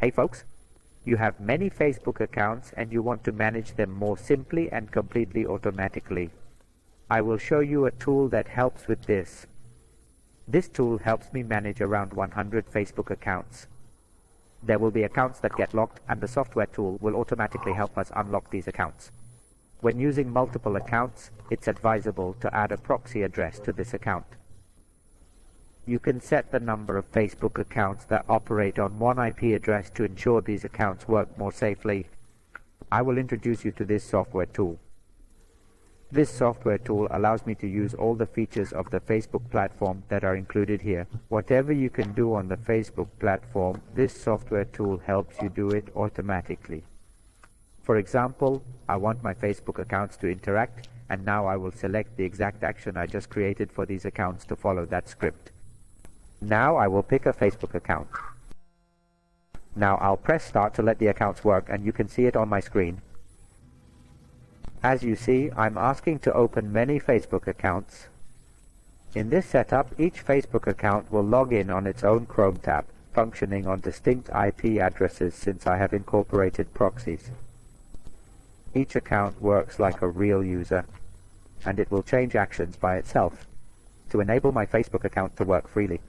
Hey folks, you have many Facebook accounts and you want to manage them more simply and completely automatically. I will show you a tool that helps with this. This tool helps me manage around 100 Facebook accounts. There will be accounts that get locked, and the software tool will automatically help us unlock these accounts. When using multiple accounts, it's advisable to add a proxy address to this account. You can set the number of Facebook accounts that operate on one IP address to ensure these accounts work more safely. I will introduce you to this software tool. This software tool allows me to use all the features of the Facebook platform that are included here. Whatever you can do on the Facebook platform, this software tool helps you do it automatically. For example, I want my Facebook accounts to interact, and now I will select the exact action I just created for these accounts to follow that script. Now I will pick a Facebook account. Now I'll press start to let the accounts work, and you can see it on my screen. As you see, I'm asking to open many Facebook accounts. In this setup, each Facebook account will log in on its own Chrome tab, functioning on distinct IP addresses since I have incorporated proxies. Each account works like a real user, and it will change actions by itself to enable my Facebook account to work freely.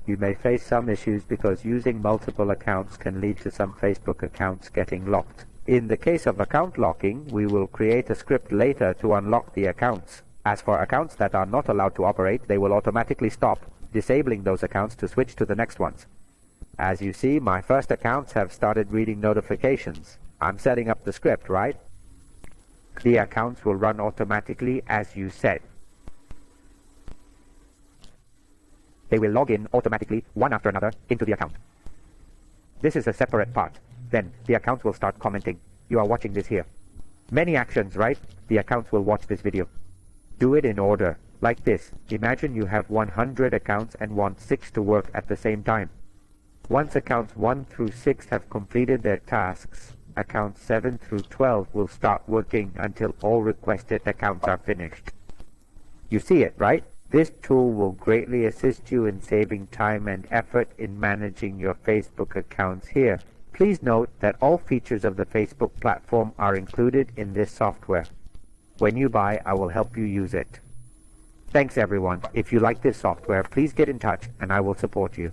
You may face some issues because using multiple accounts can lead to some Facebook accounts getting locked. In the case of account locking, we will create a script later to unlock the accounts. As for accounts that are not allowed to operate, they will automatically stop, disabling those accounts to switch to the next ones. As you see, my first accounts have started reading notifications. I'm setting up the script, right? The accounts will run automatically as you said. They will log in automatically, one after another, into the account. This is a separate part. Then, the accounts will start commenting. You are watching this here. Many actions, right? The accounts will watch this video. Do it in order, like this. Imagine you have 100 accounts and want 6 to work at the same time. Once accounts 1 through 6 have completed their tasks, accounts 7 through 12 will start working until all requested accounts are finished. You see it, right? This tool will greatly assist you in saving time and effort in managing your Facebook accounts here. Please note that all features of the Facebook platform are included in this software. When you buy, I will help you use it. Thanks everyone. If you like this software, please get in touch and I will support you.